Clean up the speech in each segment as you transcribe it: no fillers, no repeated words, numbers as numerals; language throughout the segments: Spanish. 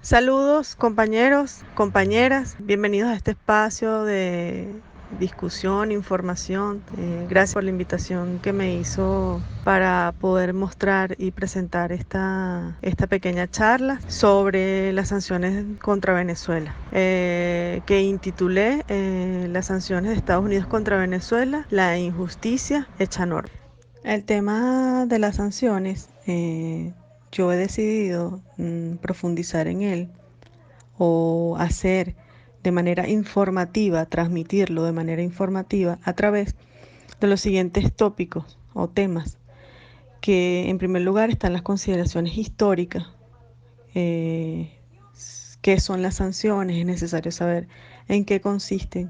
Saludos compañeros, compañeras, bienvenidos a este espacio de discusión, información. Gracias por la invitación que me hizo para poder mostrar y presentar esta pequeña charla sobre las sanciones contra Venezuela, que intitulé Las sanciones de Estados Unidos contra Venezuela, la injusticia hecha norma. El tema de las sanciones, yo he decidido profundizar en él o hacer de manera informativa, transmitirlo de manera informativa a través de los siguientes tópicos o temas, que en primer lugar están las consideraciones históricas, qué son las sanciones, es necesario saber en qué consisten,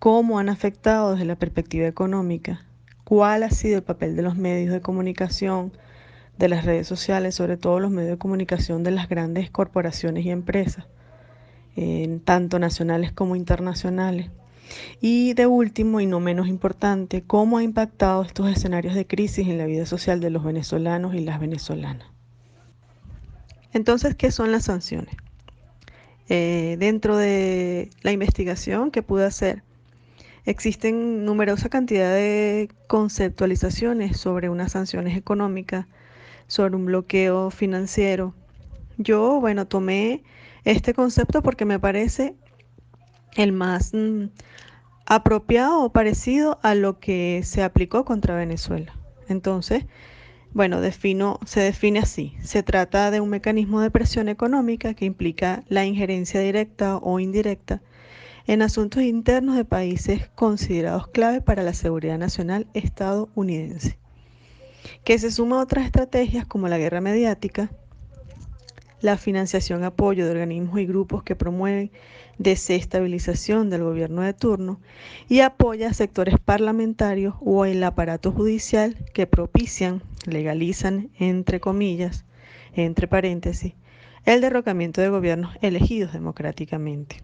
cómo han afectado desde la perspectiva económica, cuál ha sido el papel de los medios de comunicación, de las redes sociales, sobre todo los medios de comunicación de las grandes corporaciones y empresas, tanto nacionales como internacionales. Y de último, y no menos importante, cómo ha impactado estos escenarios de crisis en la vida social de los venezolanos y las venezolanas. Entonces, ¿qué son las sanciones? Dentro de la investigación que pude hacer, existen numerosa cantidad de conceptualizaciones sobre unas sanciones económicas, sobre un bloqueo financiero. Yo, bueno, tomé este concepto porque me parece el más apropiado o parecido a lo que se aplicó contra Venezuela. Entonces, bueno, se define así. Se trata de un mecanismo de presión económica que implica la injerencia directa o indirecta en asuntos internos de países considerados clave para la seguridad nacional estadounidense, que se suma a otras estrategias como la guerra mediática, la financiación, apoyo de organismos y grupos que promueven desestabilización del gobierno de turno y apoya a sectores parlamentarios o el aparato judicial que propician, legalizan, entre comillas, entre paréntesis, el derrocamiento de gobiernos elegidos democráticamente.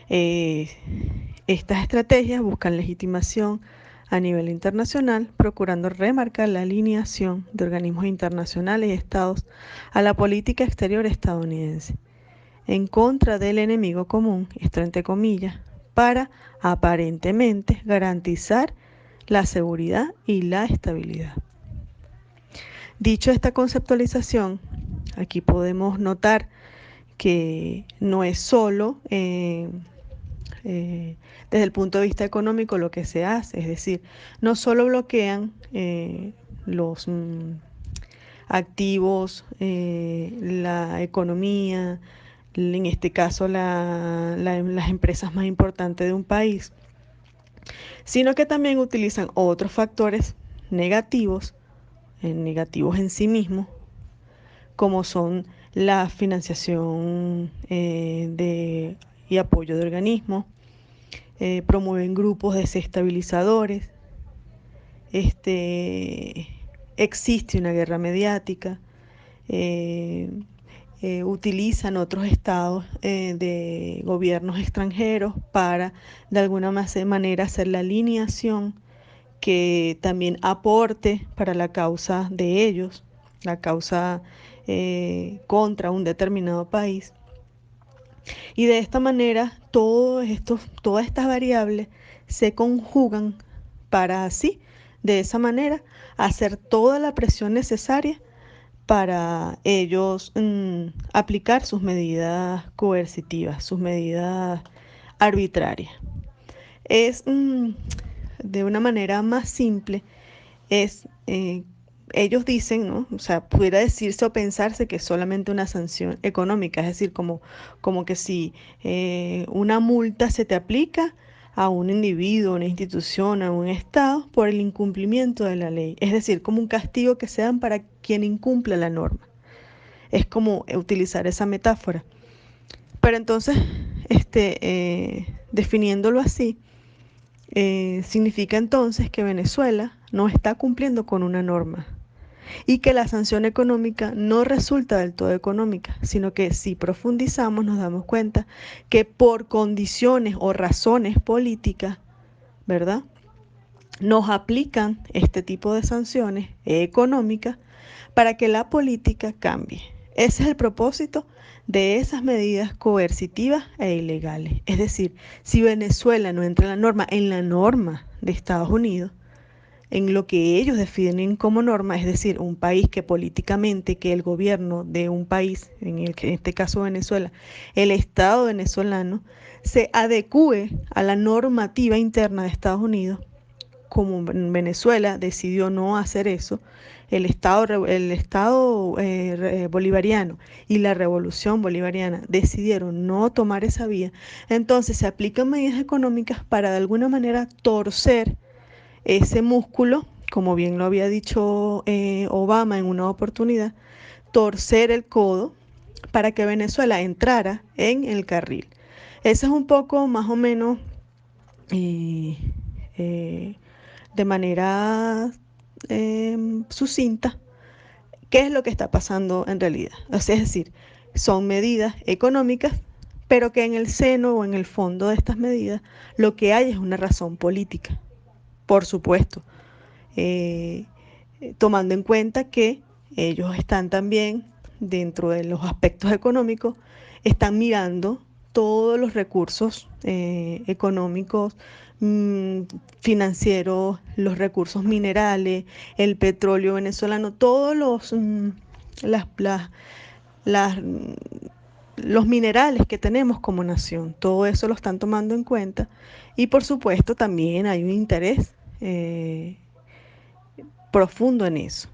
Estas estrategias buscan legitimación a nivel internacional, procurando remarcar la alineación de organismos internacionales y estados a la política exterior estadounidense, en contra del enemigo común, esto entre comillas, para aparentemente garantizar la seguridad y la estabilidad. Dicho esta conceptualización, aquí podemos notar que no es solo desde el punto de vista económico lo que se hace, es decir, no solo bloquean los activos, la economía, en este caso las empresas más importantes de un país, sino que también utilizan otros factores negativos en sí mismos, como son la financiación y apoyo de organismos, promueven grupos desestabilizadores, existe una guerra mediática, utilizan otros estados de gobiernos extranjeros para de alguna manera hacer la alineación que también aporte para la causa de ellos, la causa contra un determinado país. Y de esta manera todas estas variables se conjugan para así, de esa manera, hacer toda la presión necesaria para ellos aplicar sus medidas coercitivas, sus medidas arbitrarias. Es de una manera más simple, es ellos dicen, ¿no? O sea, pudiera decirse o pensarse que es solamente una sanción económica, es decir, como que si una multa se te aplica a un individuo, a una institución, a un estado por el incumplimiento de la ley, es decir, como un castigo que se dan para quien incumple la norma. Es como utilizar esa metáfora. Pero entonces, definiéndolo así, significa entonces que Venezuela no está cumpliendo con una norma y que la sanción económica no resulta del todo económica, sino que si profundizamos nos damos cuenta que por condiciones o razones políticas, ¿verdad?, nos aplican este tipo de sanciones económicas para que la política cambie. Ese es el propósito de esas medidas coercitivas e ilegales. Es decir, si Venezuela no entra en la norma de Estados Unidos, en lo que ellos definen como norma, es decir, un país que políticamente, que el gobierno de un país, en este caso Venezuela, el Estado venezolano, se adecue a la normativa interna de Estados Unidos, como Venezuela decidió no hacer eso, el Estado bolivariano y la Revolución Bolivariana decidieron no tomar esa vía, entonces se aplican medidas económicas para de alguna manera torcer ese músculo, como bien lo había dicho Obama en una oportunidad, torcer el codo para que Venezuela entrara en el carril. Ese es un poco más o menos eh, eh, de manera sucinta qué es lo que está pasando en realidad. O sea, es decir, son medidas económicas, pero que en el seno o en el fondo de estas medidas lo que hay es una razón política, por supuesto, eh, tomando en cuenta que ellos están también dentro de los aspectos económicos, están mirando todos los recursos económicos, financieros, los recursos minerales, el petróleo venezolano, todos las, las, las, los minerales que tenemos como nación, todo eso lo están tomando en cuenta y por supuesto también hay un interés profundo en eso.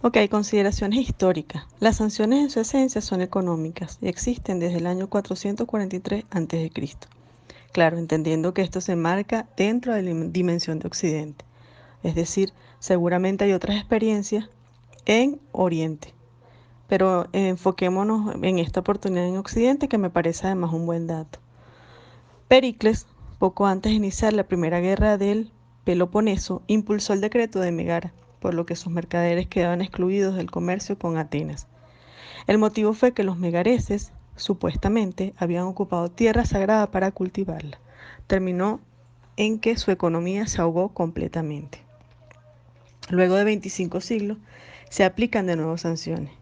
Ok, consideraciones históricas. Las sanciones en su esencia son económicas y existen desde el año 443 a.C. Claro, entendiendo que esto se marca dentro de la dimensión de Occidente. Es decir, seguramente hay otras experiencias en Oriente. Pero enfoquémonos en esta oportunidad en Occidente, que me parece además un buen dato. Pericles, poco antes de iniciar la primera guerra del Peloponeso, impulsó el decreto de Megara, por lo que sus mercaderes quedaban excluidos del comercio con Atenas. El motivo fue que los megareses, supuestamente, habían ocupado tierra sagrada para cultivarla. Terminó en que su economía se ahogó completamente. Luego de 25 siglos, se aplican de nuevo sanciones.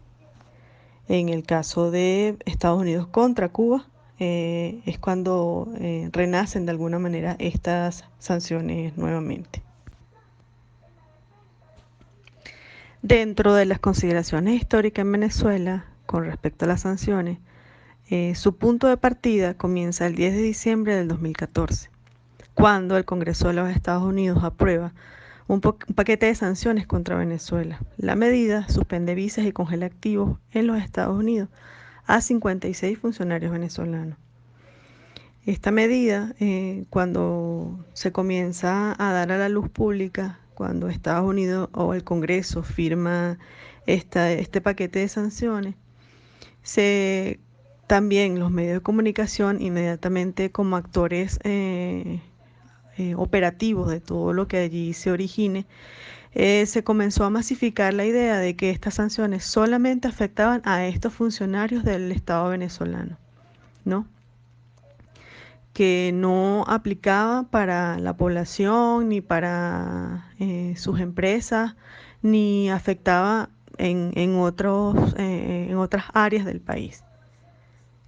En el caso de Estados Unidos contra Cuba, es cuando renacen de alguna manera estas sanciones nuevamente. Dentro de las consideraciones históricas en Venezuela con respecto a las sanciones, su punto de partida comienza el 10 de diciembre del 2014, cuando el Congreso de los Estados Unidos aprueba un paquete de sanciones contra Venezuela. La medida suspende visas y congela activos en los Estados Unidos a 56 funcionarios venezolanos. Esta medida, cuando se comienza a dar a la luz pública, cuando Estados Unidos o el Congreso firma este paquete de sanciones, se, también los medios de comunicación inmediatamente como actores operativos de todo lo que allí se origine, se comenzó a masificar la idea de que estas sanciones solamente afectaban a estos funcionarios del Estado venezolano, ¿no? Que no aplicaba para la población ni para sus empresas, ni afectaba en otras áreas del país.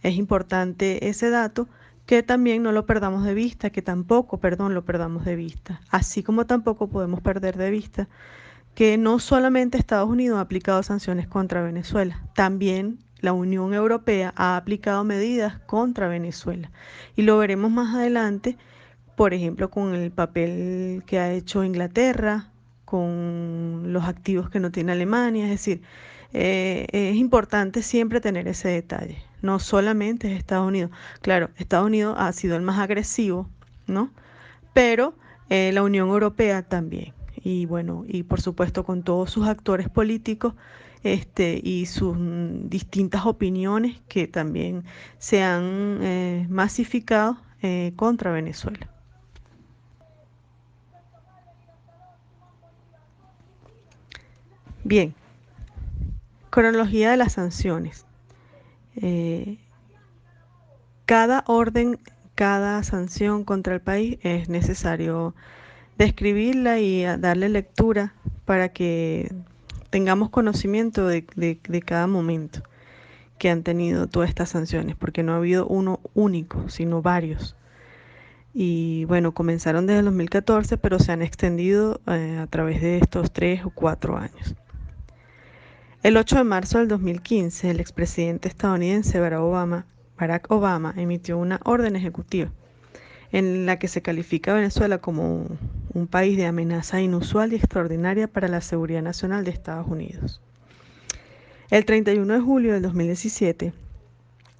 Es importante ese dato, que también no lo perdamos de vista, que tampoco, perdón, lo perdamos de vista. Así como tampoco podemos perder de vista que no solamente Estados Unidos ha aplicado sanciones contra Venezuela, también la Unión Europea ha aplicado medidas contra Venezuela. Y lo veremos más adelante, por ejemplo, con el papel que ha hecho Inglaterra, con los activos que no tiene Alemania. Es decir, es importante siempre tener ese detalle. No solamente es Estados Unidos. Claro, Estados Unidos ha sido el más agresivo, ¿no? Pero la Unión Europea también. Y bueno, y por supuesto con todos sus actores políticos y sus distintas opiniones que también se han masificado contra Venezuela. Bien, cronología de las sanciones. Eh, cada orden, cada sanción contra el país es necesario describirla y darle lectura para que tengamos conocimiento de cada momento que han tenido todas estas sanciones, porque no ha habido uno único, sino varios. Y bueno, comenzaron desde el 2014, pero se han extendido a través de estos 3 o 4 años. El 8 de marzo del 2015, el expresidente estadounidense Barack Obama emitió una orden ejecutiva en la que se califica a Venezuela como un país de amenaza inusual y extraordinaria para la seguridad nacional de Estados Unidos. El 31 de julio del 2017,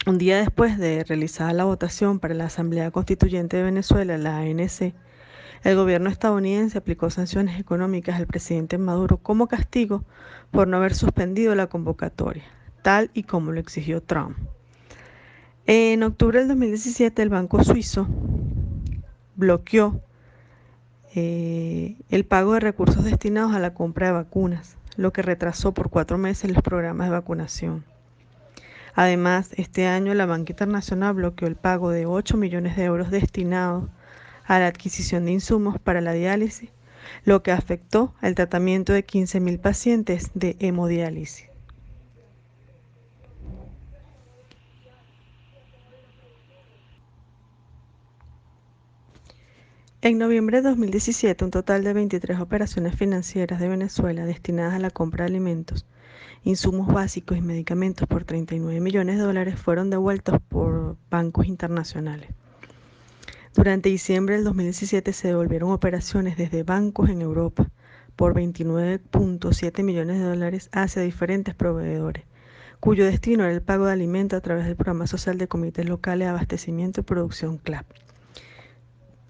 un día después de realizada la votación para la Asamblea Constituyente de Venezuela, la ANC, el gobierno estadounidense aplicó sanciones económicas al presidente Maduro como castigo por no haber suspendido la convocatoria, tal y como lo exigió Trump. En octubre del 2017, el banco suizo bloqueó el pago de recursos destinados a la compra de vacunas, lo que retrasó por 4 meses los programas de vacunación. Además, este año la banca internacional bloqueó el pago de 8 millones de euros destinados a la adquisición de insumos para la diálisis, lo que afectó el tratamiento de 15.000 pacientes de hemodiálisis. En noviembre de 2017, un total de 23 operaciones financieras de Venezuela destinadas a la compra de alimentos, insumos básicos y medicamentos por 39 millones de dólares fueron devueltos por bancos internacionales. Durante diciembre del 2017 se devolvieron operaciones desde bancos en Europa por 29.7 millones de dólares hacia diferentes proveedores, cuyo destino era el pago de alimentos a través del Programa Social de Comités Locales de Abastecimiento y Producción CLAP.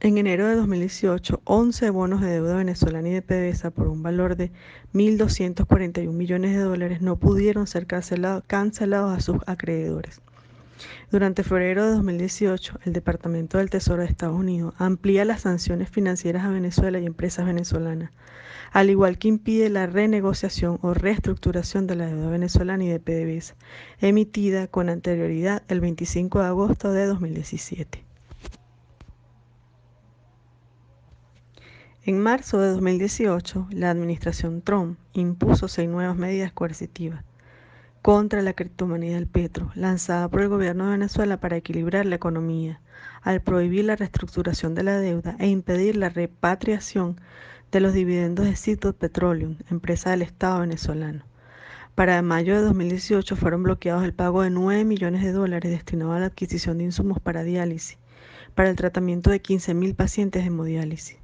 En enero de 2018, 11 bonos de deuda venezolana y de PDVSA por un valor de 1.241 millones de dólares no pudieron ser cancelados a sus acreedores. Durante febrero de 2018, el Departamento del Tesoro de Estados Unidos amplía las sanciones financieras a Venezuela y empresas venezolanas, al igual que impide la renegociación o reestructuración de la deuda venezolana y de PDVSA, emitida con anterioridad el 25 de agosto de 2017. En marzo de 2018, la administración Trump impuso 6 nuevas medidas coercitivas contra la criptomoneda del petro, lanzada por el gobierno de Venezuela para equilibrar la economía, al prohibir la reestructuración de la deuda e impedir la repatriación de los dividendos de Citud Petroleum, empresa del Estado venezolano. Para mayo de 2018 fueron bloqueados el pago de 9 millones de dólares destinados a la adquisición de insumos para diálisis, para el tratamiento de 15.000 pacientes de hemodiálisis.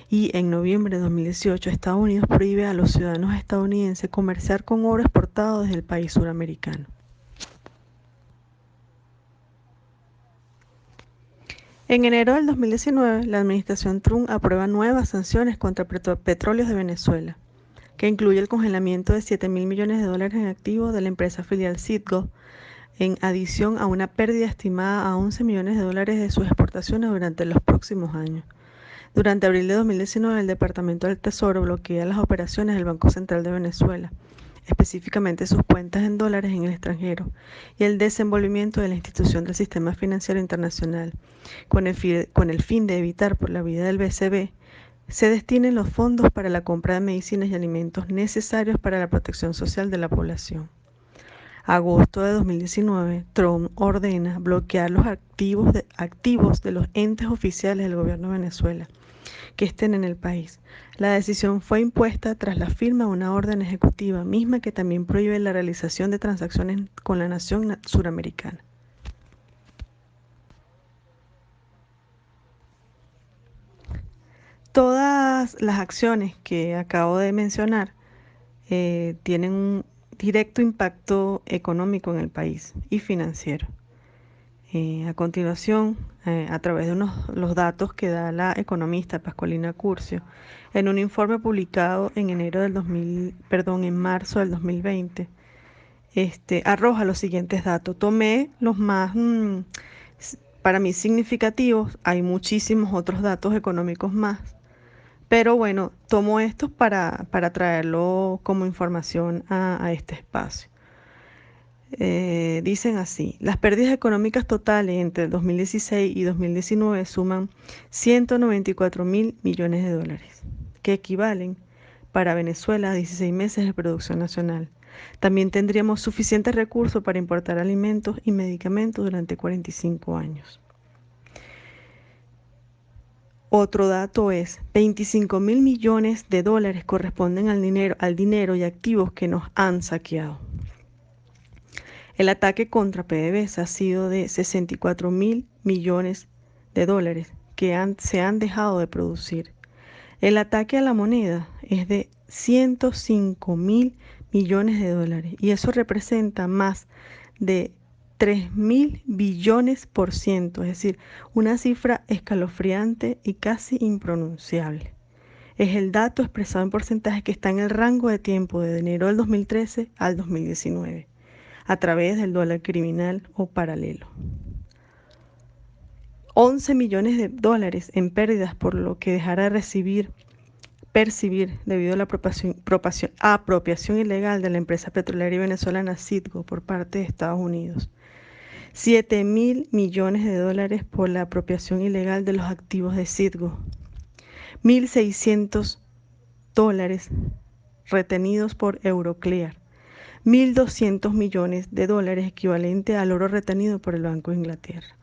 Y en noviembre de 2018, Estados Unidos prohíbe a los ciudadanos estadounidenses comerciar con oro exportado desde el país suramericano. En enero del 2019, la administración Trump aprueba nuevas sanciones contra Petróleos de Venezuela, que incluye el congelamiento de 7.000 millones de dólares en activos de la empresa filial Citgo, en adición a una pérdida estimada a 11 millones de dólares de sus exportaciones durante los próximos años. Durante abril de 2019, el Departamento del Tesoro bloquea las operaciones del Banco Central de Venezuela, específicamente sus cuentas en dólares en el extranjero, y el desenvolvimiento de la institución del Sistema Financiero Internacional, con el fin de evitar por la vía del BCB se destinen los fondos para la compra de medicinas y alimentos necesarios para la protección social de la población. Agosto de 2019, Trump ordena bloquear los activos de los entes oficiales del gobierno de Venezuela que estén en el país. La decisión fue impuesta tras la firma de una orden ejecutiva misma que también prohíbe la realización de transacciones con la nación suramericana. Todas las acciones que acabo de mencionar tienen un directo impacto económico en el país y financiero. A continuación, a través de los datos que da la economista Pascualina Curcio, en un informe publicado en en marzo del 2020, arroja los siguientes datos. Tomé los más para mí significativos, hay muchísimos otros datos económicos más, pero bueno, tomo estos para traerlo como información a este espacio. Dicen así, las pérdidas económicas totales entre 2016 y 2019 suman 194.000 millones de dólares, que equivalen para Venezuela 16 meses de producción nacional. También tendríamos suficientes recursos para importar alimentos y medicamentos durante 45 años. Otro dato es, 25.000 millones de dólares corresponden al dinero y activos que nos han saqueado. El ataque contra PDVSA ha sido de 64.000 millones de dólares que se han dejado de producir. El ataque a la moneda es de 105.000 millones de dólares y eso representa más de 3.000 billones%, es decir, una cifra escalofriante y casi impronunciable. Es el dato expresado en porcentaje que está en el rango de tiempo de enero del 2013 al 2019, a través del dólar criminal o paralelo. 11 millones de dólares en pérdidas por lo que dejará de percibir debido a la apropiación ilegal de la empresa petrolera y venezolana Citgo por parte de Estados Unidos. 7.000 millones de dólares por la apropiación ilegal de los activos de Citgo. 1.600 dólares retenidos por Euroclear. 1.200 millones de dólares equivalente al oro retenido por el Banco de Inglaterra.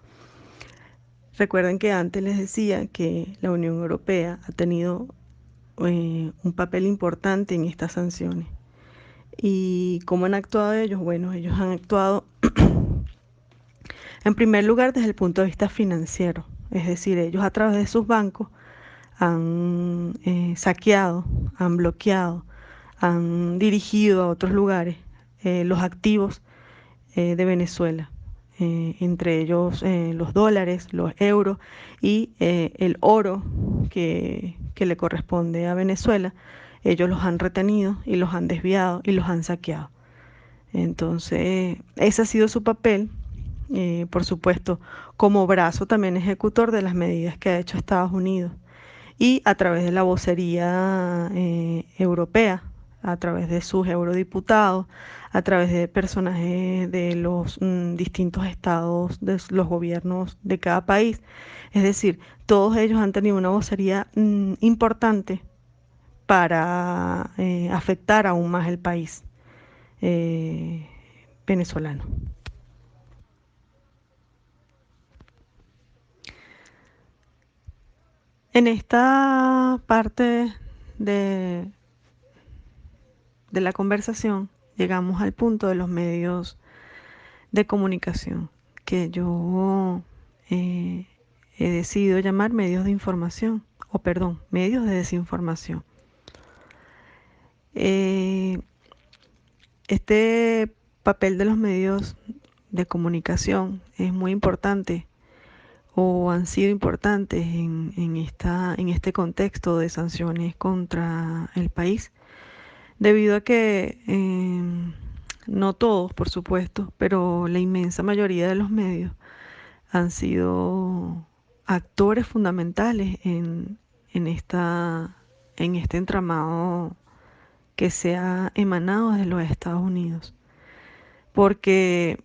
Recuerden que antes les decía que la Unión Europea ha tenido un papel importante en estas sanciones. ¿Y cómo han actuado ellos? Bueno, ellos han actuado en primer lugar desde el punto de vista financiero, es decir, ellos a través de sus bancos han saqueado, han bloqueado, han dirigido a otros lugares los activos de Venezuela, entre ellos los dólares, los euros y el oro que le corresponde a Venezuela. Ellos los han retenido y los han desviado y los han saqueado. Entonces, ese ha sido su papel, por supuesto, como brazo también ejecutor de las medidas que ha hecho Estados Unidos y a través de la vocería europea, a través de sus eurodiputados, a través de personajes de los distintos estados, de los gobiernos de cada país. Es decir, todos ellos han tenido una vocería importante para afectar aún más el país venezolano. En esta parte de, de la conversación llegamos al punto de los medios de comunicación, que yo he decidido llamar medios de información, o perdón, medios de desinformación. Este papel de los medios de comunicación es muy importante o han sido importantes en este contexto de sanciones contra el país, debido a que no todos, por supuesto, pero la inmensa mayoría de los medios han sido actores fundamentales en este entramado que se ha emanado de los Estados Unidos. Porque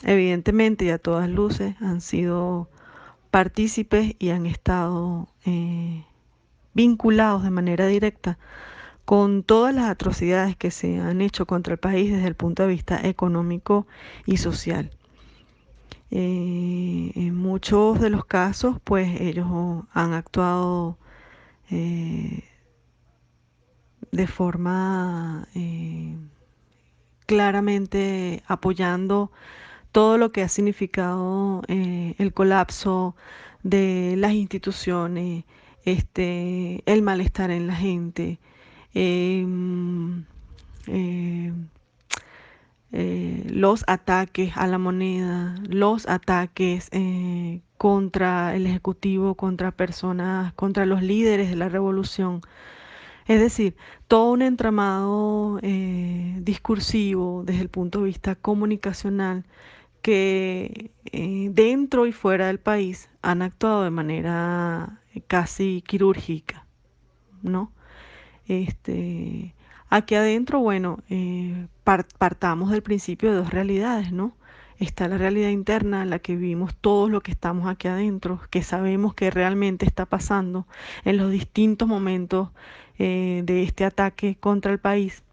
evidentemente y a todas luces han sido partícipes y han estado vinculados de manera directa con todas las atrocidades que se han hecho contra el país desde el punto de vista económico y social. En muchos de los casos, pues ellos han actuado de forma claramente apoyando todo lo que ha significado el colapso de las instituciones, el malestar en la gente, em, eh, los ataques a la moneda, los ataques contra el Ejecutivo, contra personas, contra los líderes de la revolución. Es decir, todo un entramado discursivo desde el punto de vista comunicacional que dentro y fuera del país han actuado de manera casi quirúrgica, ¿no? Aquí adentro, bueno, partamos del principio de dos realidades, ¿no? Está la realidad interna, en la que vivimos todos los que estamos aquí adentro, que sabemos que realmente está pasando en los distintos momentos de este ataque contra el país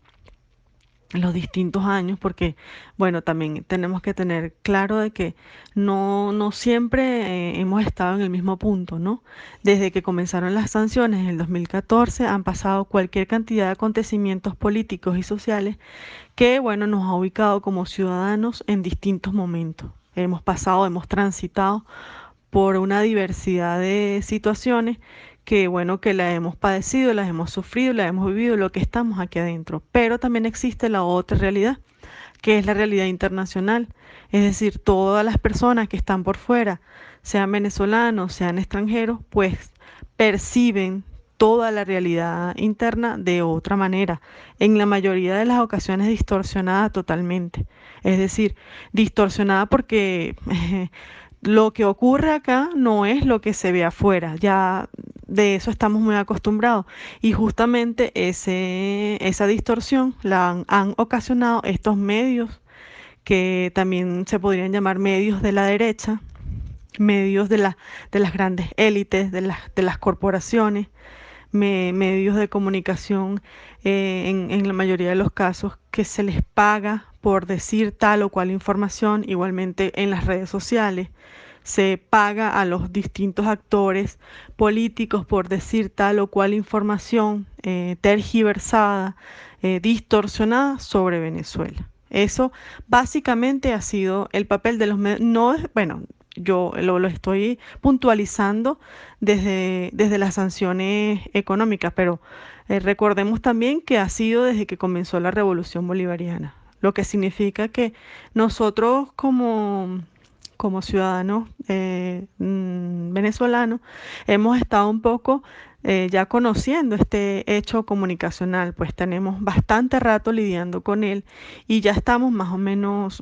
en los distintos años, porque, bueno, también tenemos que tener claro de que no siempre hemos estado en el mismo punto, ¿no? Desde que comenzaron las sanciones en el 2014 han pasado cualquier cantidad de acontecimientos políticos y sociales que, bueno, nos ha ubicado como ciudadanos en distintos momentos. Hemos pasado, hemos transitado por una diversidad de situaciones que, bueno, que las hemos padecido, las hemos sufrido, las hemos vivido, lo que estamos aquí adentro. Pero también existe la otra realidad, que es la realidad internacional. Es decir, todas las personas que están por fuera, sean venezolanos, sean extranjeros, pues perciben toda la realidad interna de otra manera, en la mayoría de las ocasiones distorsionada totalmente. Es decir, distorsionada porque lo que ocurre acá no es lo que se ve afuera, ya de eso estamos muy acostumbrados. Y justamente esa distorsión la han ocasionado estos medios que también se podrían llamar medios de la derecha, medios de las grandes élites, de las corporaciones, medios de comunicación, en la mayoría de los casos, que se les paga por decir tal o cual información, igualmente en las redes sociales. Se paga a los distintos actores políticos por decir tal o cual información tergiversada, distorsionada sobre Venezuela. Eso básicamente ha sido el papel de los medios. No es, bueno, yo lo estoy puntualizando desde las sanciones económicas, pero recordemos también que ha sido desde que comenzó la Revolución Bolivariana, lo que significa que nosotros como ciudadanos venezolanos hemos estado un poco ya conociendo este hecho comunicacional, pues tenemos bastante rato lidiando con él y ya estamos más o menos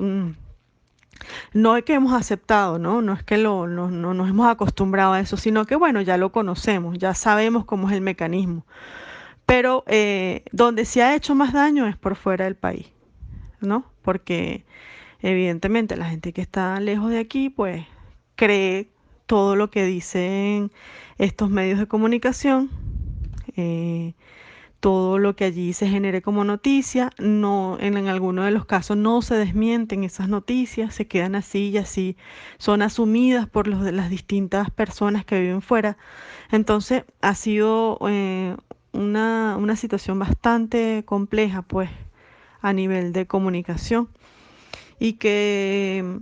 no es que hemos aceptado, ¿no? No es que no nos hemos acostumbrado a eso, sino que, bueno, ya lo conocemos, ya sabemos cómo es el mecanismo. Pero donde se ha hecho más daño es por fuera del país, ¿no? Porque evidentemente la gente que está lejos de aquí, pues cree todo lo que dicen estos medios de comunicación. eh, Todo lo que allí se genere como noticia, no, en algunos de los casos no se desmienten esas noticias, se quedan así y así son asumidas por de las distintas personas que viven fuera. Entonces ha sido una situación bastante compleja, pues, a nivel de comunicación y que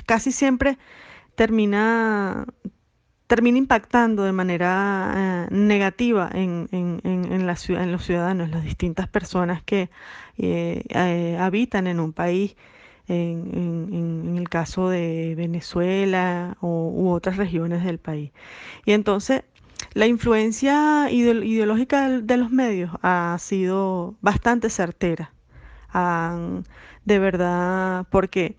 casi siempre termina termina impactando de manera negativa en los ciudadanos, las distintas personas que habitan en un país, en el caso de Venezuela u otras regiones del país. Y entonces, la influencia ideológica de los medios ha sido bastante certera. Han- de verdad, porque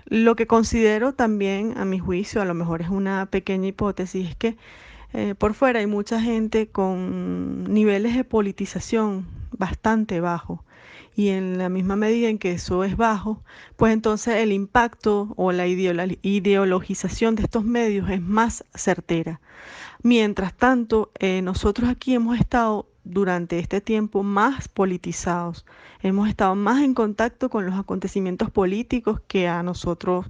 lo que considero también, a mi juicio, a lo mejor es una pequeña hipótesis, es que por fuera hay mucha gente con niveles de politización bastante bajos. Y en la misma medida en que eso es bajo, pues entonces el impacto o la ideologización de estos medios es más certera. Mientras tanto, nosotros aquí hemos estado durante este tiempo más politizados, hemos estado más en contacto con los acontecimientos políticos que nosotros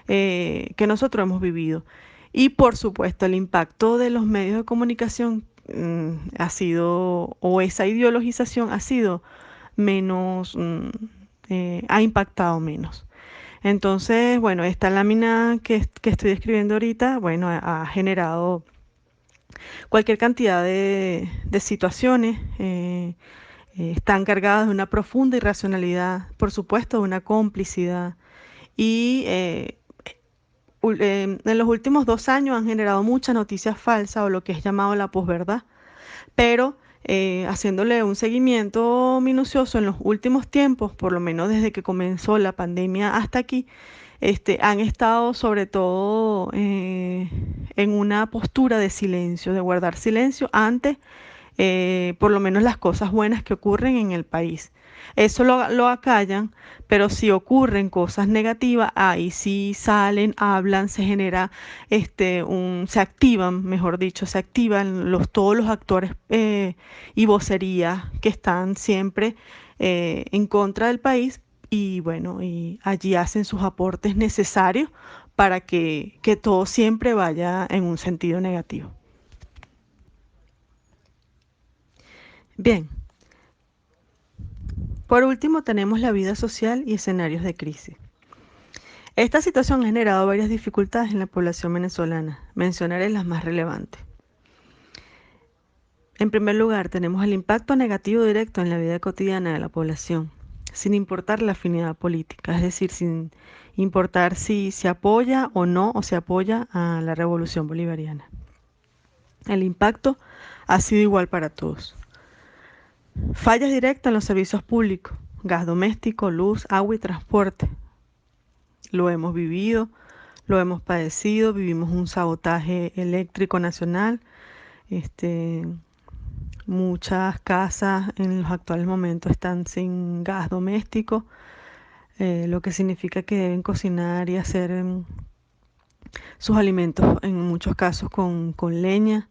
hemos vivido. Y por supuesto, el impacto de los medios de comunicación ha sido, o esa ideologización ha sido menos, ha impactado menos. Entonces, bueno, esta lámina que estoy escribiendo ahorita, bueno, ha generado cualquier cantidad de situaciones. Están cargadas de una profunda irracionalidad, por supuesto, de una complicidad. Y en los últimos 2 años han generado muchas noticias falsas o lo que es llamado la posverdad, pero haciéndole un seguimiento minucioso en los últimos tiempos, por lo menos desde que comenzó la pandemia hasta aquí, han estado sobre todo en una postura de silencio, de guardar silencio ante por lo menos las cosas buenas que ocurren en el país. Eso lo acallan, pero si ocurren cosas negativas, ahí sí salen, hablan, se genera se activan, mejor dicho, se activan todos los actores y vocerías que están siempre en contra del país y bueno, y allí hacen sus aportes necesarios para que todo siempre vaya en un sentido negativo. Bien, por último tenemos la vida social y escenarios de crisis. Esta situación ha generado varias dificultades en la población venezolana. Mencionaré las más relevantes. En primer lugar, tenemos el impacto negativo directo en la vida cotidiana de la población, sin importar la afinidad política, es decir, sin importar si se apoya o no o se apoya a la revolución bolivariana. El impacto ha sido igual para todos. Fallas directas en los servicios públicos, gas doméstico, luz, agua y transporte. Lo hemos vivido, lo hemos padecido, vivimos un sabotaje eléctrico nacional. Este, Muchas casas en los actuales momentos están sin gas doméstico, lo que significa que deben cocinar y hacer sus alimentos en muchos casos con leña.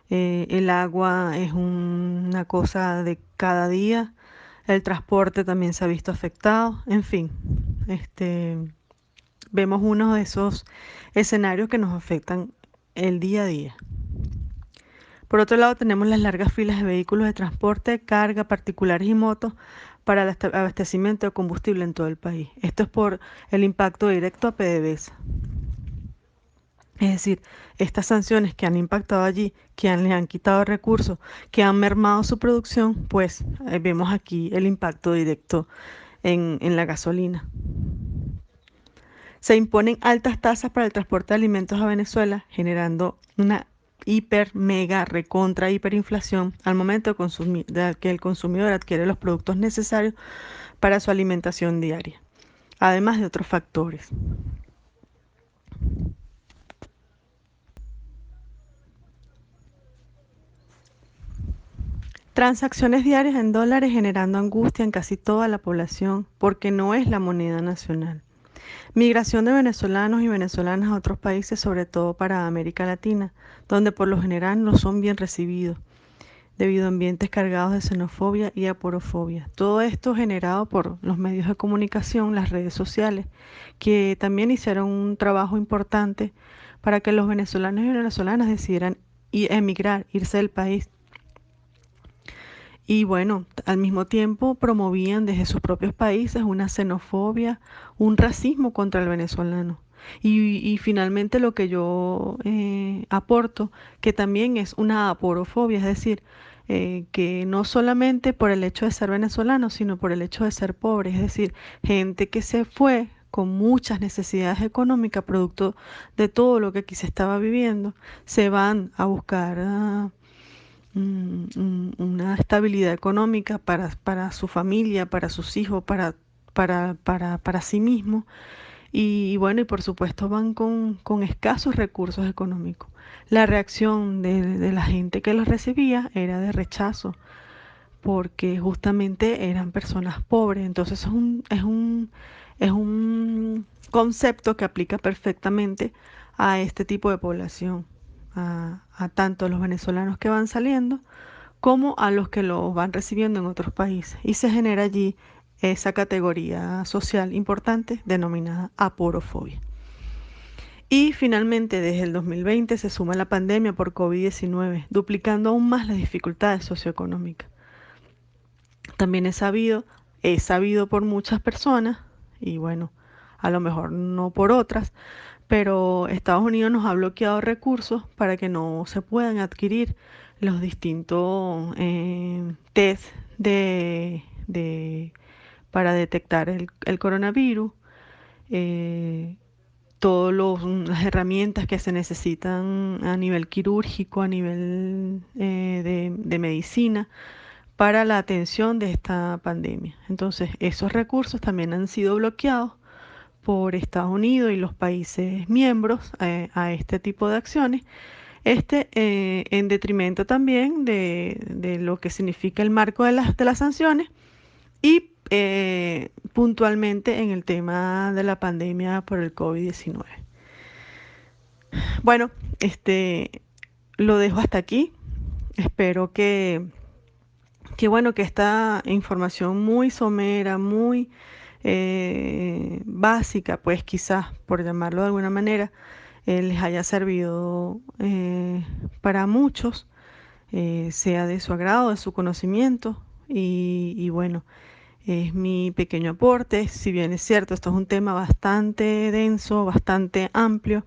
El agua es una cosa de cada día. El transporte también se ha visto afectado. En fin, este, vemos uno de esos escenarios que nos afectan el día a día. Por otro lado, tenemos las largas filas de vehículos de transporte, carga, particulares y motos para el abastecimiento de combustible en todo el país. Esto es por el impacto directo a PDVSA. Es decir, estas sanciones que han impactado allí, le han quitado recursos, que han mermado su producción, pues vemos aquí el impacto directo en la gasolina. Se imponen altas tasas para el transporte de alimentos a Venezuela, generando una hiper, mega, recontra, hiperinflación al momento de que el consumidor adquiere los productos necesarios para su alimentación diaria, además de otros factores. Transacciones diarias en dólares generando angustia en casi toda la población porque no es la moneda nacional. Migración de venezolanos y venezolanas a otros países, sobre todo para América Latina, donde por lo general no son bien recibidos, debido a ambientes cargados de xenofobia y aporofobia. Todo esto generado por los medios de comunicación, las redes sociales, que también hicieron un trabajo importante para que los venezolanos y venezolanas decidieran emigrar, irse del país. Y bueno, al mismo tiempo promovían desde sus propios países una xenofobia, un racismo contra el venezolano. Y finalmente lo que yo aporto, que también es una aporofobia, es decir, que no solamente por el hecho de ser venezolano, sino por el hecho de ser pobre, es decir, gente que se fue con muchas necesidades económicas, producto de todo lo que aquí se estaba viviendo, se van a buscar una estabilidad económica para su familia, para sus hijos, para sí mismo. Y bueno, y por supuesto van con escasos recursos económicos. La reacción de la gente que los recibía era de rechazo, porque justamente eran personas pobres. Entonces es un concepto que aplica perfectamente a este tipo de población, a tanto los venezolanos que van saliendo como a los que los van recibiendo en otros países. Y se genera allí esa categoría social importante denominada aporofobia. Y finalmente, desde el 2020 se suma la pandemia por COVID-19, duplicando aún más las dificultades socioeconómicas. También he sabido por muchas personas, y bueno, a lo mejor no por otras, pero Estados Unidos nos ha bloqueado recursos para que no se puedan adquirir los distintos test para detectar el coronavirus, eh, todas las herramientas que se necesitan a nivel quirúrgico, a nivel de medicina, para la atención de esta pandemia. Entonces, esos recursos también han sido bloqueados por Estados Unidos y los países miembros a este tipo de acciones, En detrimento también de lo que significa el marco de las sanciones y puntualmente en el tema de la pandemia por el COVID-19. Bueno, este, lo dejo hasta aquí. Espero que bueno, que esta información muy somera, muy básica, pues quizás, por llamarlo de alguna manera, les haya servido para muchos, sea de su agrado, de su conocimiento. Y bueno, es mi pequeño aporte. Si bien es cierto, esto es un tema bastante denso, bastante amplio,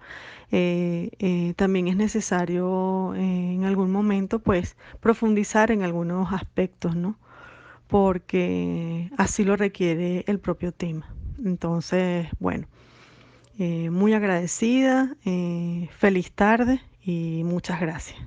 también es necesario en algún momento, pues, profundizar en algunos aspectos, ¿no? Porque así lo requiere el propio tema. Entonces, bueno, muy agradecida, feliz tarde y muchas gracias.